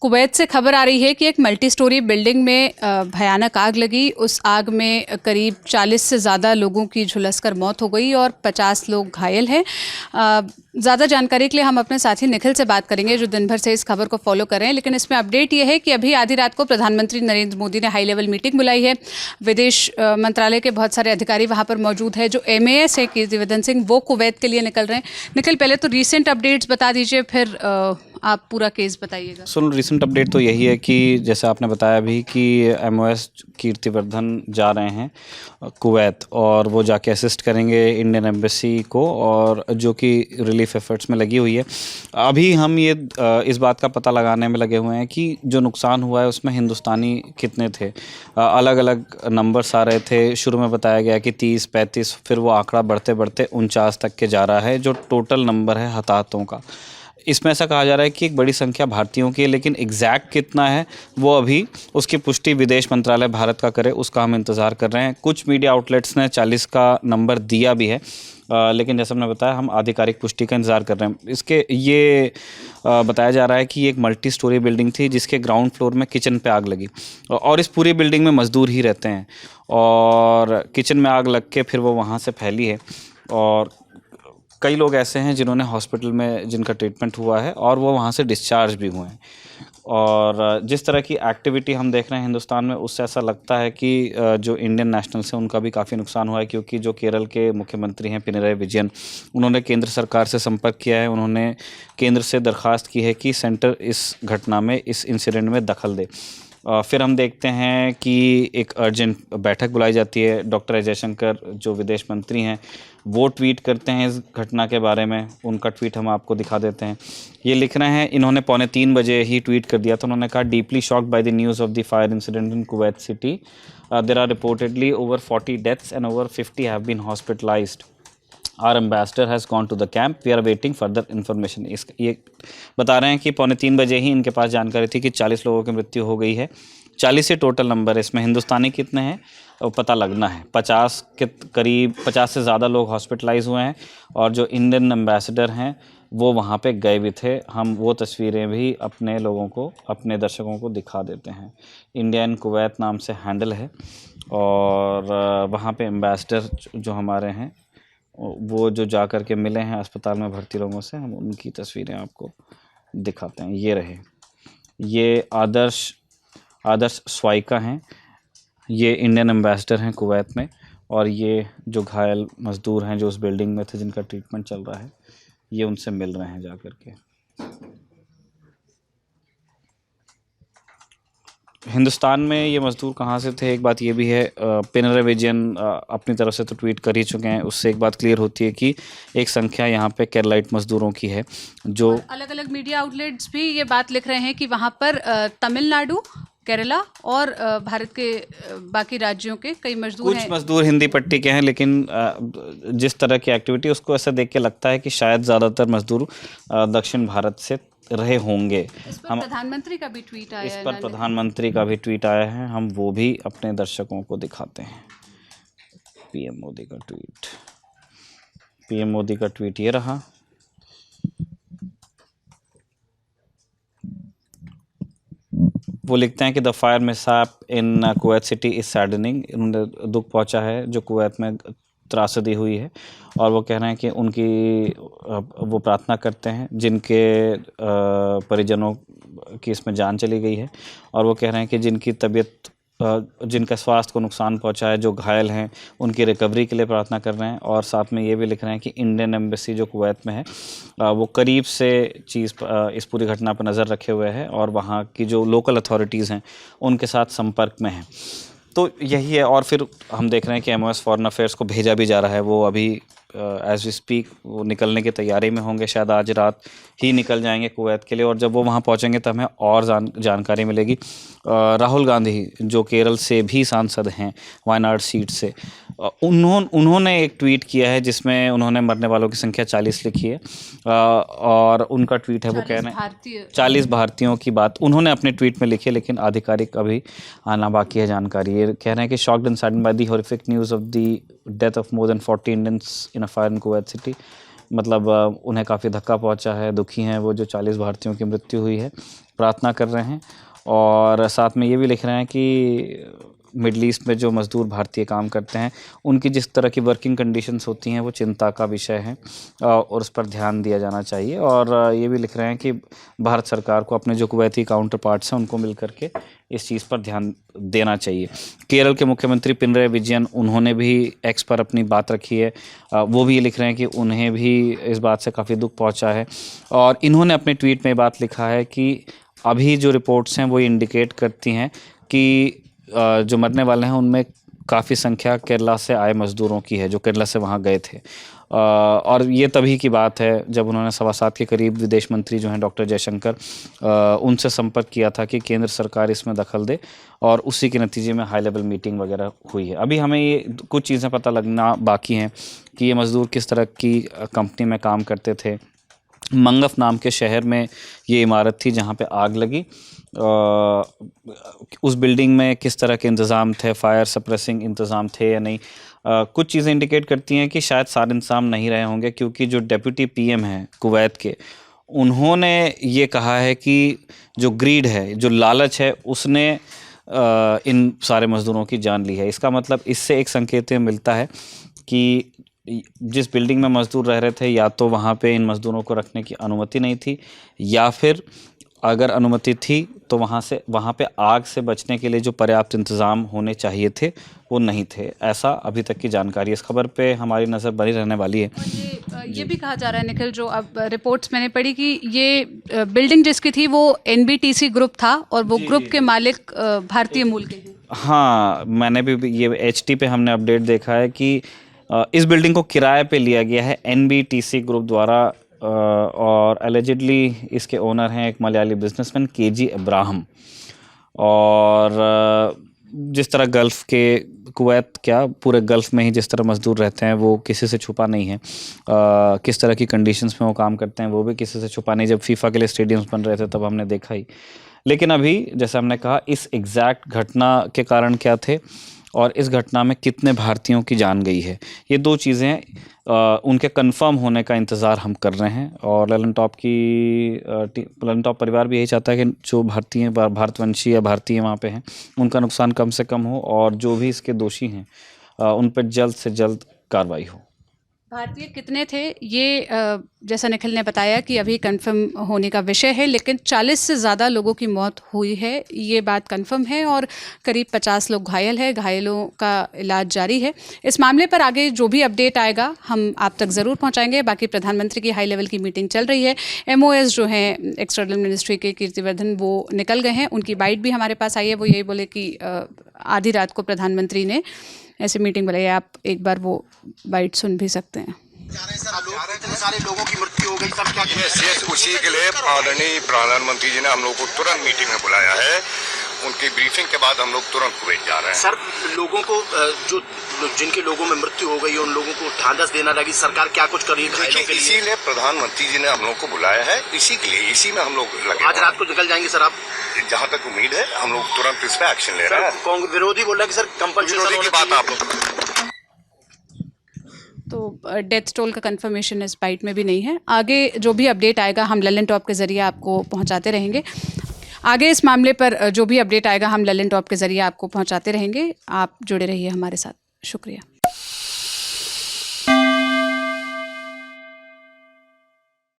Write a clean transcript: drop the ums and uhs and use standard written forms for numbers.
Kuwait से खबर आ रही है कि एक मल्टी स्टोरी बिल्डिंग में भयानक आग लगी। उस आग में करीब 40 से ज़्यादा लोगों की झुलसकर मौत हो गई और 50 लोग घायल हैं। ज़्यादा जानकारी के लिए हम अपने साथी निखिल से बात करेंगे, जो दिन भर से इस खबर को फॉलो कर रहे हैं। लेकिन इसमें अपडेट ये है कि अभी आधी रात को प्रधानमंत्री नरेंद्र मोदी ने हाई लेवल मीटिंग बुलाई है। विदेश मंत्रालय के बहुत सारे अधिकारी वहाँ पर मौजूद है। जो MAS है कीर्तिवर्धन सिंह, वो कुवैत के लिए निकल रहे हैं। निखिल, पहले तो रीसेंट अपडेट्स बता दीजिए, फिर आप पूरा केस बताइएगा। सुन, रिसेंट अपडेट तो यही है कि जैसे आपने बताया अभी कि MOS कीर्तिवर्धन जा रहे हैं कुवैत, और वो जाके असिस्ट करेंगे इंडियन एम्बेसी को, और जो कि रिलीफ एफर्ट्स में लगी हुई है। अभी हम ये इस बात का पता लगाने में लगे हुए हैं कि जो नुकसान हुआ है उसमें हिंदुस्तानी कितने थे। अलग अलग नंबर्स आ रहे थे। शुरू में बताया गया कि 30-35, फिर वो आंकड़ा बढ़ते बढ़ते 49 तक के जा रहा है, जो टोटल नंबर है हताहतों का। इसमें ऐसा कहा जा रहा है कि एक बड़ी संख्या भारतीयों की है, लेकिन एग्जैक्ट कितना है वो अभी उसकी पुष्टि विदेश मंत्रालय भारत का करे, उसका हम इंतज़ार कर रहे हैं। कुछ मीडिया आउटलेट्स ने 40 का नंबर दिया भी है, लेकिन जैसे हमने बताया हम आधिकारिक पुष्टि का इंतज़ार कर रहे हैं। इसके ये बताया जा रहा है कि ये एक मल्टी स्टोरी बिल्डिंग थी जिसके ग्राउंड फ्लोर में किचन पे आग लगी, और इस पूरी बिल्डिंग में मज़दूर ही रहते हैं, और किचन में आग लग के फिर वो वहाँ से फैली है। और कई लोग ऐसे हैं जिन्होंने हॉस्पिटल में जिनका ट्रीटमेंट हुआ है और वो वहाँ से डिस्चार्ज भी हुए हैं। और जिस तरह की एक्टिविटी हम देख रहे हैं हिंदुस्तान में, उससे ऐसा लगता है कि जो इंडियन नेशनल्स हैं उनका भी काफ़ी नुकसान हुआ है, क्योंकि जो केरल के मुख्यमंत्री हैं पिनराई विजयन, उन्होंने केंद्र सरकार से संपर्क किया है। उन्होंने केंद्र से दरख्वास्त की है कि सेंटर इस घटना में, इस इंसिडेंट में दखल दे। फिर हम देखते हैं कि एक अर्जेंट बैठक बुलाई जाती है। डॉक्टर जयशंकर जो विदेश मंत्री हैं वो ट्वीट करते हैं इस घटना के बारे में। उनका ट्वीट हम आपको दिखा देते हैं। ये लिख रहे हैं, इन्होंने 2:45 बजे ही ट्वीट कर दिया था। उन्होंने कहा, deeply shocked by the news of the fire incident in Kuwait city. There are reportedly over 40 deaths and over 50 have been hospitalised. Our ambassador has gone to the camp, we are waiting further information. ये बता रहे हैं कि 2:45 बजे ही इनके पास जानकारी थी कि 40 लोगों की मृत्यु हो गई है। 40 से टोटल नंबर है। इसमें हिंदुस्तानी कितने हैं वो पता लगना है। 50 के करीब, 50 से ज़्यादा लोग हॉस्पिटलाइज हुए हैं, और जो इंडियन एम्बेसडर हैं वो वहाँ पे गए भी थे। हम वो तस्वीरें भी अपने लोगों को, अपने दर्शकों को दिखा देते हैं। इंडिया इन कुवैत नाम से हैंडल है, और वहाँ पे एम्बेसडर जो हमारे हैं वो जो जा कर के मिले हैं अस्पताल में भर्ती लोगों से, हम उनकी तस्वीरें आपको दिखाते हैं। ये रहे, ये आदर्श स्वाइका हैं, ये इंडियन एम्बेसडर हैं कुवैत में, और ये जो घायल मज़दूर हैं जो उस बिल्डिंग में थे जिनका ट्रीटमेंट चल रहा है, ये उनसे मिल रहे हैं जा कर के। हिंदुस्तान में ये मज़दूर कहाँ से थे, एक बात ये भी है। पिनराई विजयन अपनी तरफ से तो ट्वीट कर ही चुके हैं। उससे एक बात क्लियर होती है कि एक संख्या यहाँ पे केरलाइट मज़दूरों की है। जो अलग अलग मीडिया आउटलेट्स भी ये बात लिख रहे हैं कि वहाँ पर तमिलनाडु, केरला और भारत के बाकी राज्यों के कई मजदूर हैं। कुछ मज़दूर हिंदी पट्टी के हैं, लेकिन जिस तरह की एक्टिविटी, उसको ऐसा देख के लगता है कि शायद ज़्यादातर मज़दूर दक्षिण भारत से रहे होंगे। इस पर प्रधानमंत्री का भी ट्वीट आया है। इस पर प्रधानमंत्री का भी ट्वीट आया है, हम वो भी अपने दर्शकों को दिखाते हैं। PM मोदी का ट्वीट, PM मोदी का ट्वीट ये रहा। वो लिखते हैं कि the fire mishap in Kuwait city is saddening. उन्हें दुख पहुंचा है जो कुवैत में त्रासदी हुई है, और वो कह रहे हैं कि वो प्रार्थना करते हैं जिनके परिजनों की इसमें जान चली गई है, और वो कह रहे हैं कि जिनकी तबीयत, जिनका स्वास्थ्य को नुकसान पहुंचा है, जो घायल हैं, उनकी रिकवरी के लिए प्रार्थना कर रहे हैं। और साथ में ये भी लिख रहे हैं कि इंडियन एम्बेसी जो कुवैत में है वो करीब से इस पूरी घटना पर नज़र रखे हुए है, और वहाँ की जो लोकल अथॉरिटीज़ हैं उनके साथ संपर्क में है। तो यही है। और फिर हम देख रहे हैं कि MOS फॉरेन अफेयर्स को भेजा भी जा रहा है। वो अभी एज वी स्पीक वो निकलने की तैयारी में होंगे, शायद आज रात ही निकल जाएंगे कुवैत के लिए, और जब वो वहाँ पहुँचेंगे तो हमें और जानकारी मिलेगी। राहुल गांधी जो केरल से भी सांसद हैं वायनाड सीट से, उन्होंने एक ट्वीट किया है जिसमें उन्होंने मरने वालों की संख्या 40 लिखी है, और उनका ट्वीट है, वो कह रहे हैं 40 भारतीयों की बात उन्होंने अपने ट्वीट में लिखी है, लेकिन आधिकारिक अभी आना बाकी है जानकारी। ये कह रहे हैं कि shocked and saddened by the horrific news of the death of more than 40 Indians in a fire in Kuwait city, मतलब उन्हें काफ़ी धक्का पहुंचा है, दुखी हैं वो जो 40 भारतीयों की मृत्यु हुई है, प्रार्थना कर रहे हैं। और साथ में ये भी लिख रहे हैं कि मिडल ईस्ट में जो मज़दूर भारतीय काम करते हैं उनकी जिस तरह की वर्किंग कंडीशंस होती हैं वो चिंता का विषय है और उस पर ध्यान दिया जाना चाहिए। और ये भी लिख रहे हैं कि भारत सरकार को अपने जो कुवैती काउंटर पार्ट्स हैं उनको मिल करके इस चीज़ पर ध्यान देना चाहिए। केरल के मुख्यमंत्री पिनराई विजयन, उन्होंने भी एक्स पर अपनी बात रखी है। वो भी ये लिख रहे हैं कि उन्हें भी इस बात से काफ़ी दुख पहुंचा है और इन्होंने अपने ट्वीट में बात लिखा है कि अभी जो रिपोर्ट्स हैं वो इंडिकेट करती हैं कि जो मरने वाले हैं उनमें काफ़ी संख्या केरला से आए मज़दूरों की है जो केरला से वहाँ गए थे। और ये तभी की बात है जब उन्होंने 7:15 के करीब विदेश मंत्री जो हैं डॉक्टर जयशंकर, उनसे संपर्क किया था कि केंद्र सरकार इसमें दखल दे और उसी के नतीजे में हाई लेवल मीटिंग वगैरह हुई है। अभी हमें ये कुछ चीज़ें पता लगना बाकी हैं कि ये मज़दूर किस तरह की कंपनी में काम करते थे। मंगफ नाम के शहर में ये इमारत थी जहाँ पे आग लगी। उस बिल्डिंग में किस तरह के इंतज़ाम थे, फायर सप्रेसिंग इंतज़ाम थे या नहीं। कुछ चीज़ें इंडिकेट करती हैं कि शायद सारे इंतज़ाम नहीं रहे होंगे, क्योंकि जो डेप्यूटी पीएम हैं कुवैत के, उन्होंने ये कहा है कि जो ग्रीड है, जो लालच है, उसने इन सारे मज़दूरों की जान ली है। इसका मतलब इससे एक संकेत मिलता है कि जिस बिल्डिंग में मज़दूर रह रहे थे या तो वहाँ पे इन मज़दूरों को रखने की अनुमति नहीं थी, या फिर अगर अनुमति थी तो वहाँ पे आग से बचने के लिए जो पर्याप्त इंतज़ाम होने चाहिए थे वो नहीं थे। ऐसा अभी तक की जानकारी है। इस खबर पे हमारी नज़र बनी रहने वाली है। ये भी कहा जा रहा है निखिल, जो अब रिपोर्ट्स मैंने पढ़ी कि ये बिल्डिंग जिसकी थी वो एनबीटीसी ग्रुप था और वो ग्रुप के मालिक भारतीय मूल के हैं। हाँ, मैंने भी ये एचटी पे हमने अपडेट देखा है कि इस बिल्डिंग को किराए पे लिया गया है एनबीटीसी ग्रुप द्वारा और एलिजिडली इसके ओनर हैं एक मलयाली बिजनेसमैन केजी इब्राहिम। और जिस तरह गल्फ़ के, कुवैत क्या पूरे गल्फ़ में ही जिस तरह मज़दूर रहते हैं वो किसी से छुपा नहीं है। किस तरह की कंडीशंस में वो काम करते हैं वो भी किसी से छुपा नहीं। जब फीफा के लिए स्टेडियम्स बन रहे थे तब हमने देखा ही। लेकिन अभी जैसे हमने कहा, इस एग्जैक्ट घटना के कारण क्या थे और इस घटना में कितने भारतीयों की जान गई है, ये दो चीज़ें उनके कंफर्म होने का इंतज़ार हम कर रहे हैं। और ललन टॉप परिवार भी यही चाहता है कि जो भारतीय, भारतवंशी या भारतीय वहाँ पे हैं, उनका नुकसान कम से कम हो और जो भी इसके दोषी हैं उन पर जल्द से जल्द कार्रवाई हो। भारतीय कितने थे ये जैसा निखिल ने बताया कि अभी कंफर्म होने का विषय है, लेकिन 40 से ज़्यादा लोगों की मौत हुई है, ये बात कंफर्म है और करीब 50 लोग घायल हैं। घायलों का इलाज जारी है। इस मामले पर आगे जो भी अपडेट आएगा हम आप तक ज़रूर पहुंचाएंगे। बाकी प्रधानमंत्री की हाई लेवल की मीटिंग चल रही है। MOS जो हैं एक्सटर्नल मिनिस्ट्री के कीर्तिवर्धन, वो निकल गए हैं। उनकी बाइट भी हमारे पास आई है। वो यही बोले कि आधी रात को प्रधानमंत्री ने ऐसे मीटिंग बुलाई। आप एक बार वो बाइट सुन भी सकते हैं। सारे लोगों की मृत्यु हो गई, सब क्या उसी के लिए आदरणीय प्रधानमंत्री जी ने हम लोग को तुरंत मीटिंग में बुलाया है। उनकी ब्रीफिंग के बाद हम लोग तुरंत कुवैत जा रहे हैं। सर, लोगों को जो जिनके लोगों में मृत्यु हो गई उन लोगों को ढांढस देना लगी, सरकार क्या कुछ कर रही है? इसीलिए प्रधानमंत्री जी ने हम लोग को बुलाया है, इसी के लिए, इसी में हम लोग लगे। आज रात को निकल जाएंगे सर आप? जहाँ तक उम्मीद है हम लोग तुरंत इस पे एक्शन ले रहे हैं। कांग्रेस विरोधी बोल रहा है कि सर कंपल्सरी की बात आप लोग। तो डेथ टोल का कंफर्मेशन इस बाइट में भी नहीं है। आगे जो भी अपडेट आएगा हम ललन टॉप के ज़रिए आपको पहुंचाते रहेंगे। आगे इस मामले पर जो भी अपडेट आएगा हम ललन टॉप के ज़रिए आपको पहुंचाते रहेंगे। आप जुड़े रहिए हमारे साथ। शुक्रिया।